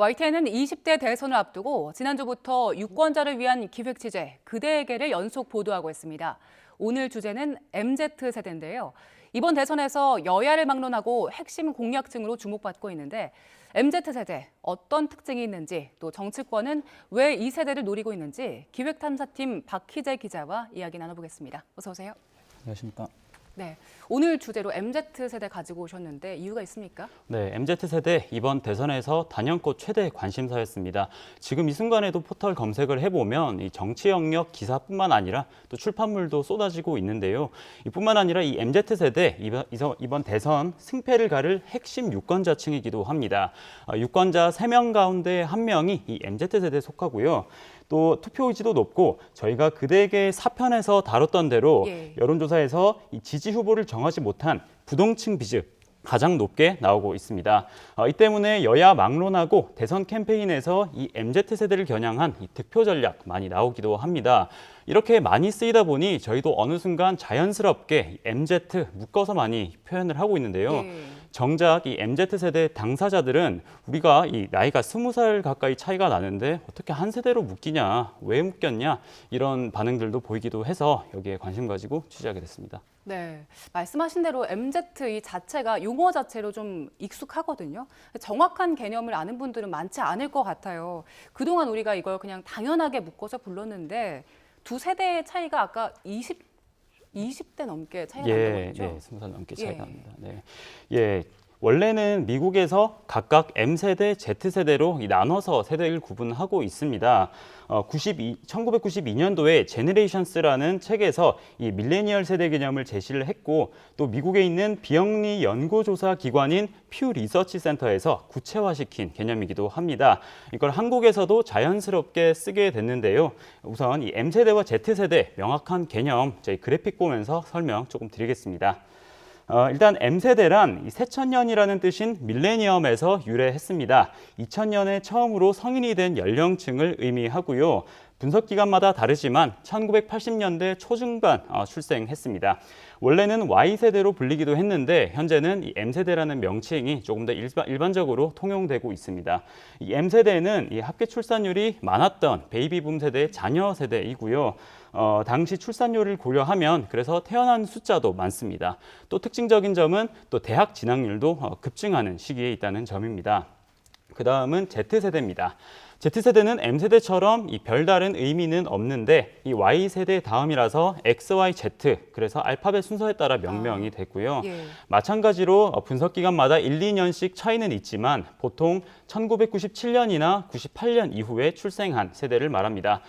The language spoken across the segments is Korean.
YTN은 20대 대선을 앞두고 지난주부터 유권자를 위한 기획 취재 그대에게를 연속 보도하고 있습니다. 오늘 주제는 MZ세대인데요. 이번 대선에서 여야를 막론하고 핵심 공약층으로 주목받고 있는데 MZ세대 어떤 특징이 있는지 또 정치권은 왜 이 세대를 노리고 있는지 기획탐사팀 박희재 기자와 이야기 나눠보겠습니다. 어서 오세요. 안녕하십니까. 네, 오늘 주제로 MZ세대 가지고 오셨는데 이유가 있습니까? 네, MZ세대 이번 대선에서 단연코 최대 관심사였습니다. 지금 이 순간에도 포털 검색을 해보면 이 정치 영역 기사뿐만 아니라 또 출판물도 쏟아지고 있는데요. 이뿐만 아니라 이 MZ세대 이번 대선 승패를 가를 핵심 유권자층이기도 합니다. 유권자 3명 가운데 1명이 이 MZ세대에 속하고요. 또 투표 의지도 높고 저희가 그대에게 4편에서 다뤘던 대로 여론조사에서 이 지지 후보를 정하지 못한 부동층 비중 가장 높게 나오고 있습니다. 이 때문에 여야 막론하고 대선 캠페인에서 이 MZ세대를 겨냥한 이 득표 전략 많이 나오기도 합니다. 이렇게 많이 쓰이다 보니 저희도 어느 순간 자연스럽게 MZ 묶어서 많이 표현을 하고 있는데요. 정작 이 MZ세대 당사자들은 우리가 이 나이가 20살 가까이 차이가 나는데 어떻게 한 세대로 묶이냐, 왜 묶였냐 이런 반응들도 보이기도 해서 여기에 관심 가지고 취재하게 됐습니다. 네, 말씀하신 대로 MZ 이 자체가 용어 자체로 좀 익숙하거든요. 정확한 개념을 아는 분들은 많지 않을 것 같아요. 그동안 우리가 이걸 그냥 당연하게 묶어서 불렀는데 두 세대의 차이가 아까 20대 넘게 차이가 난다고 했죠? 예, 20살 넘게 차이가 납니다. 네. 예. 원래는 미국에서 각각 M세대, Z세대로 나눠서 세대를 구분하고 있습니다. 1992년도에 제너레이션스라는 책에서 이 밀레니얼 세대 개념을 제시를 했고 또 미국에 있는 비영리 연구조사 기관인 퓨 리서치 센터에서 구체화시킨 개념이기도 합니다. 이걸 한국에서도 자연스럽게 쓰게 됐는데요. 우선 이 M세대와 Z세대 명확한 개념 저희 그래픽 보면서 설명 조금 드리겠습니다. 일단 M세대란 새천년이라는 뜻인 밀레니엄에서 유래했습니다. 2000년에 처음으로 성인이 된 연령층을 의미하고요. 분석 기간마다 다르지만 1980년대 초중반 출생했습니다. 원래는 Y세대로 불리기도 했는데 현재는 이 M세대라는 명칭이 조금 더 일반적으로 통용되고 있습니다. 이 M세대는 이 합계 출산율이 많았던 베이비붐 세대의 자녀 세대이고요. 당시 출산율을 고려하면 그래서 태어난 숫자도 많습니다. 또 특징적인 점은 또 대학 진학률도 급증하는 시기에 있다는 점입니다. 그 다음은 Z세대입니다. Z세대는 M세대처럼 이 별다른 의미는 없는데 이 Y세대 다음이라서 XYZ 그래서 알파벳 순서에 따라 명명이 됐고요. 마찬가지로 분석 기간마다 1, 2년씩 차이는 있지만 보통 1997년이나 98년 이후에 출생한 세대를 말합니다.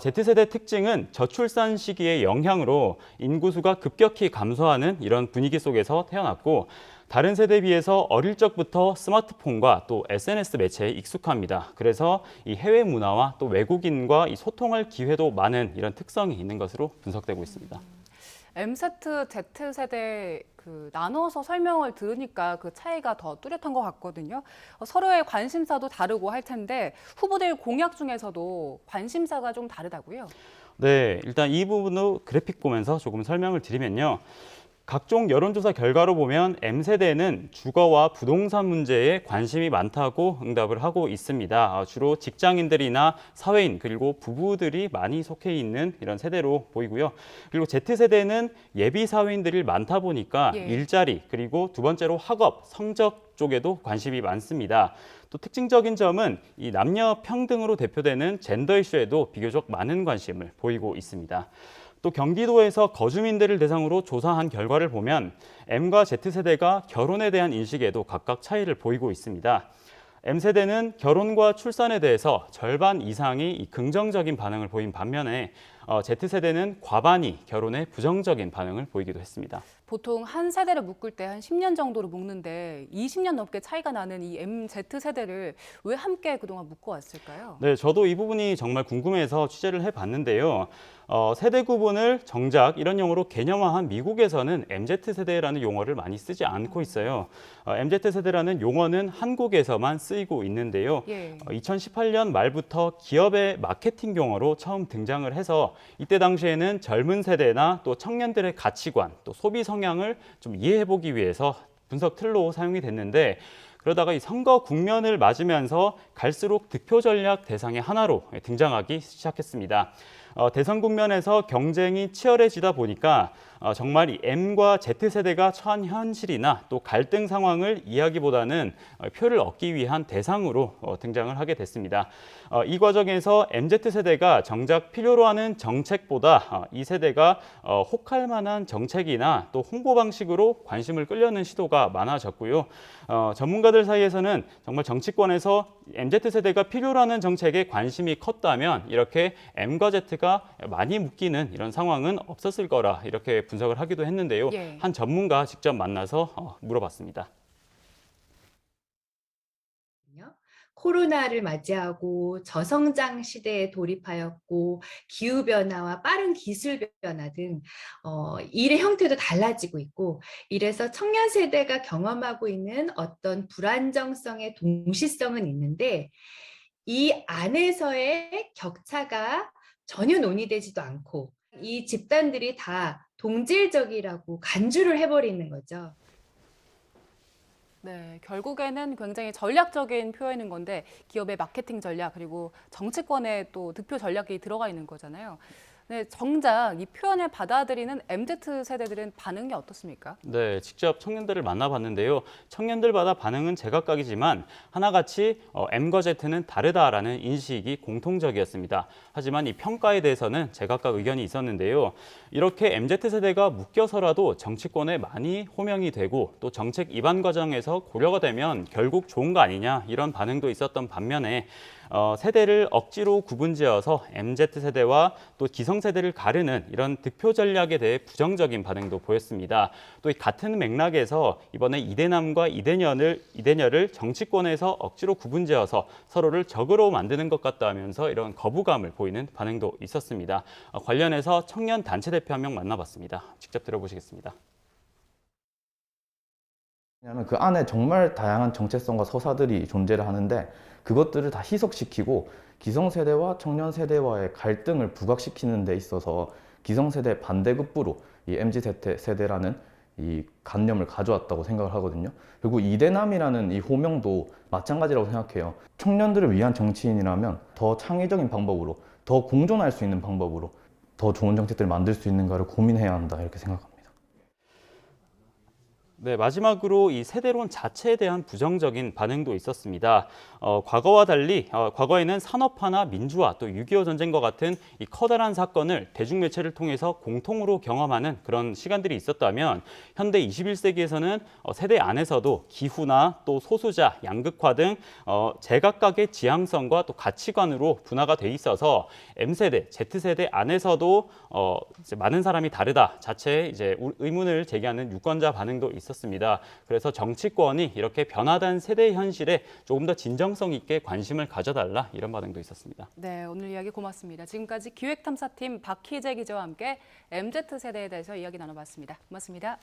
Z세대 특징은 저출산 시기의 영향으로 인구수가 급격히 감소하는 이런 분위기 속에서 태어났고 다른 세대에 비해서 어릴 적부터 스마트폰과 또 SNS 매체에 익숙합니다. 그래서 이 해외 문화와 또 외국인과 이 소통할 기회도 많은 이런 특성이 있는 것으로 분석되고 있습니다. MZ, Z세대 나눠서 설명을 들으니까 그 차이가 더 뚜렷한 것 같거든요. 서로의 관심사도 다르고 할 텐데 후보들 공약 중에서도 관심사가 좀 다르다고요? 네, 일단 이 부분도 그래픽 보면서 조금 설명을 드리면요. 각종 여론조사 결과로 보면 M세대는 주거와 부동산 문제에 관심이 많다고 응답을 하고 있습니다. 주로 직장인들이나 사회인 그리고 부부들이 많이 속해 있는 이런 세대로 보이고요. 그리고 Z세대는 예비 사회인들이 많다 보니까 일자리 그리고 두 번째로 학업, 성적 쪽에도 관심이 많습니다. 또 특징적인 점은 이 남녀 평등으로 대표되는 젠더 이슈에도 비교적 많은 관심을 보이고 있습니다. 또 경기도에서 거주민들을 대상으로 조사한 결과를 보면 M과 Z세대가 결혼에 대한 인식에도 각각 차이를 보이고 있습니다. M세대는 결혼과 출산에 대해서 절반 이상이 긍정적인 반응을 보인 반면에 Z세대는 과반이 결혼에 부정적인 반응을 보이기도 했습니다. 보통 한 세대를 묶을 때 한 10년 정도로 묶는데 20년 넘게 차이가 나는 이 MZ세대를 왜 함께 그동안 묶어왔을까요? 네, 저도 이 부분이 정말 궁금해서 취재를 해봤는데요. 세대 구분을 정작 이런 용어로 개념화한 미국에서는 MZ세대라는 용어를 많이 쓰지 않고 있어요. MZ세대라는 용어는 한국에서만 쓰이고 있는데요. 2018년 말부터 기업의 마케팅 용어로 처음 등장을 해서 이때 당시에는 젊은 세대나 또 청년들의 가치관, 또 소비 성향을 좀 이해해보기 위해서 분석 틀로 사용이 됐는데 그러다가 이 선거 국면을 맞으면서 갈수록 득표 전략 대상의 하나로 등장하기 시작했습니다. 대선 국면에서 경쟁이 치열해지다 보니까 정말 이 M과 Z세대가 처한 현실이나 또 갈등 상황을 이야기보다는 표를 얻기 위한 대상으로 등장을 하게 됐습니다. 이 과정에서 MZ세대가 정작 필요로 하는 정책보다 이 세대가 혹할 만한 정책이나 또 홍보 방식으로 관심을 끌려는 시도가 많아졌고요. 전문가들 사이에서는 정말 정치권에서 MZ세대가 필요로 하는 정책에 관심이 컸다면 이렇게 M과 Z가 많이 묶이는 이런 상황은 없었을 거라 이렇게 분석을 하기도 했는데요. 예. 한 전문가 직접 만나서 물어봤습니다. 코로나를 맞이하고 저성장 시대에 돌입하였고 기후변화와 빠른 기술 변화 등 일의 형태도 달라지고 있고 이래서 청년 세대가 경험하고 있는 어떤 불안정성의 동시성은 있는데 이 안에서의 격차가 전혀 논의되지도 않고 이 집단들이 다 동질적이라고 간주를 해버리는 거죠. 네, 결국에는 굉장히 전략적인 표현인 건데 기업의 마케팅 전략 그리고 정치권의 또 득표 전략이 들어가 있는 거잖아요. 네, 정작 이 표현을 받아들이는 MZ 세대들은 반응이 어떻습니까? 네, 직접 청년들을 만나봤는데요. 청년들마다 반응은 제각각이지만 하나같이 M과 Z는 다르다라는 인식이 공통적이었습니다. 하지만 이 평가에 대해서는 제각각 의견이 있었는데요. 이렇게 MZ세대가 묶여서라도 정치권에 많이 호명이 되고 또 정책 입안 과정에서 고려가 되면 결국 좋은 거 아니냐 이런 반응도 있었던 반면에 세대를 억지로 구분지어서 MZ세대와 또 기성세대를 가르는 이런 득표 전략에 대해 부정적인 반응도 보였습니다. 또 이 같은 맥락에서 이번에 이대남과 이대녀를 정치권에서 억지로 구분지어서 서로를 적으로 만드는 것 같다면서 이런 거부감을 보이는 반응도 있었습니다. 관련해서 청년 단체 대표 한 명 만나봤습니다. 직접 들어보시겠습니다. 왜냐하면 그 안에 정말 다양한 정체성과 서사들이 존재를 하는데 그것들을 다 희석시키고 기성세대와 청년세대와의 갈등을 부각시키는 데 있어서 기성세대 반대급부로 이 MZ세대라는 이 관념을 가져왔다고 생각을 하거든요. 그리고 이대남이라는 이 호명도 마찬가지라고 생각해요. 청년들을 위한 정치인이라면 더 창의적인 방법으로, 더 공존할 수 있는 방법으로 더 좋은 정책들을 만들 수 있는가를 고민해야 한다 이렇게 생각합니다. 네, 마지막으로 이 세대론 자체에 대한 부정적인 반응도 있었습니다. 과거와 달리 과거에는 산업화나 민주화 또 6.25 전쟁과 같은 이 커다란 사건을 대중매체를 통해서 공통으로 경험하는 그런 시간들이 있었다면 현대 21세기에서는 세대 안에서도 기후나 또 소수자, 양극화 등 제각각의 지향성과 또 가치관으로 분화가 돼 있어서 M세대, Z세대 안에서도 이제 많은 사람이 다르다 자체에 이제 의문을 제기하는 유권자 반응도 있었습니다. 그래서 정치권이 이렇게 변화된 세대 현실에 조금 더 진정성 있게 관심을 가져달라 이런 반응도 있었습니다. 네, 오늘 이야기 고맙습니다. 지금까지 기획탐사팀 박희재 기자와 함께 MZ세대에 대해서 이야기 나눠봤습니다. 고맙습니다.